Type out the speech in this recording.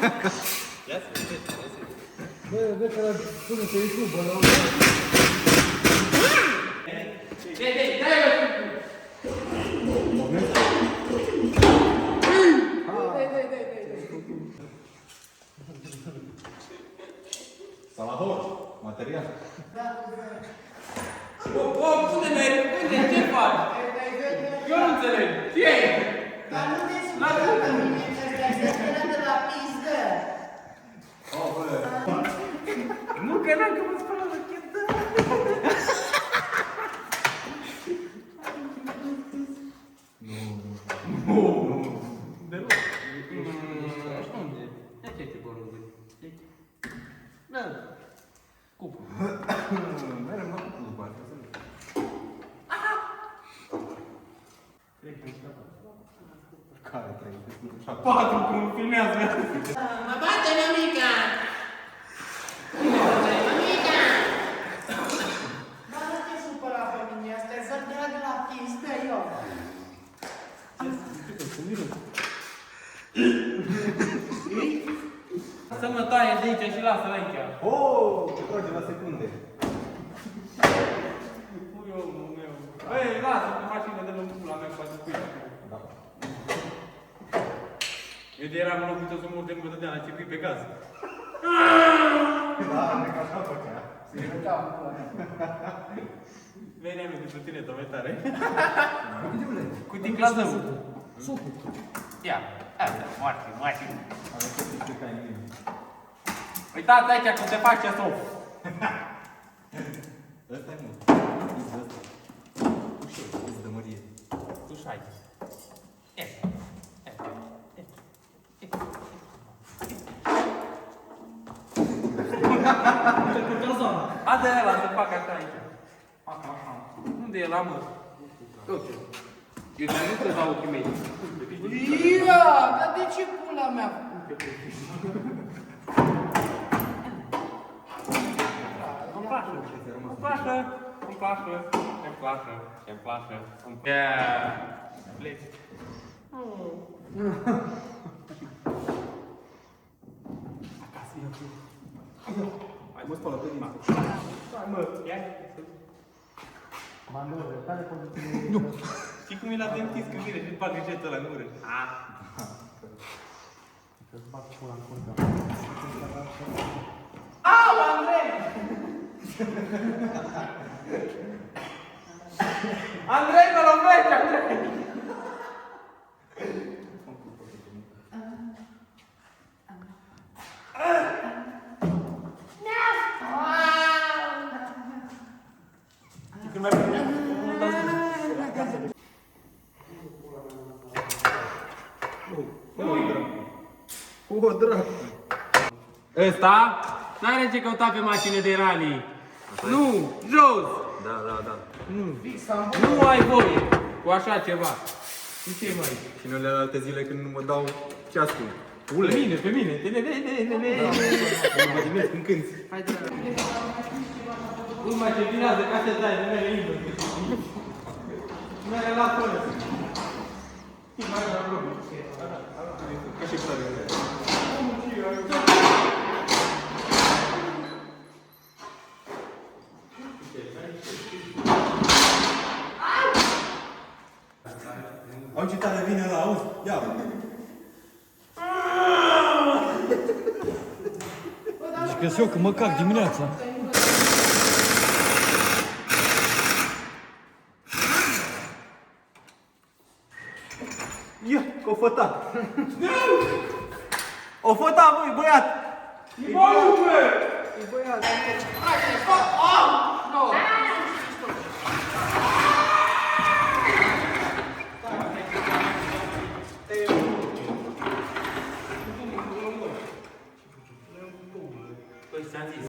Ia să vedeți. Bă, vezi că la pune pe YouTube, bă, la Salahor, material. O, pune-ne, ce faci? Eu nu înțeleg. Ce e? Dar nu te supăra pe mine, că te-ai de la pistă. Nu, că n-am că mă spălă la chetă. Nu. Deloc. Așa unde? Ia ce te vorbim? Da. Cupă. Merem la cupă, parcă să nu. Care trei? Patru, cum filmează. Mă bate mămica! Mămica! Bă, nu te supăra pe mine, asta e zărdea de la pistă, eu. Să mă taie de aici și lasă-l aici. Oh, ce trage la secunde. Ui, omul meu. Băi, lasă cu mașină de lângă pula mea, poate cu ea. Da. Eu de eram în locul tău să mă urc, mă dădeam la circuit pe gaz. Da, cred că așa făcea. Venea mi pentru tine, tău mai tare. Uite, Cu ticla zău. Sucul. Ia, asta, moarte, moarte. Am început să explica în mine. Uitați aici cum se face sof. Ăsta e mult. Iză ăsta. Ușor, iză de mărie. Tu șai. E. Adă ăla să fac așa aici. Unde e la mă? Uite. Eu ți-am zis că dau ochii mei. Ia, dar de ce pula mea? Îmi place. Îmi place. Îmi place. Îmi place. Îmi place. Îmi place. Pleci. Acasă, ia tu. Hai mă spală pe mine. Hai mă, ia. Manole, care poziție? Știi cum e la dentist când vine și bagă jetul ăla în gură? Să-ți bag pula în curtea. Au, Andrei! Andrei, mă lovește, Andrei! Când mai O, dracu! ăsta n-are ce căuta pe mașină de rally. Nu, jos! Da. Nu ai voie cu așa ceva. De ce mai? Și nu le alte zile când nu mă dau ceasul. Pe mine, pe mine. Mă imaginez când cânti. Nu mai ce vinează ca să dai de mele indă. Mele la fără. Mai la loc. Ca și tare. Au ce tare vine ăla, auzi? Ia! Zici că eu că mă cac dimineața. Ia, că o făta! O făta, băi, băiat! E băiat! E băiat! Hai, stop! Oh! No!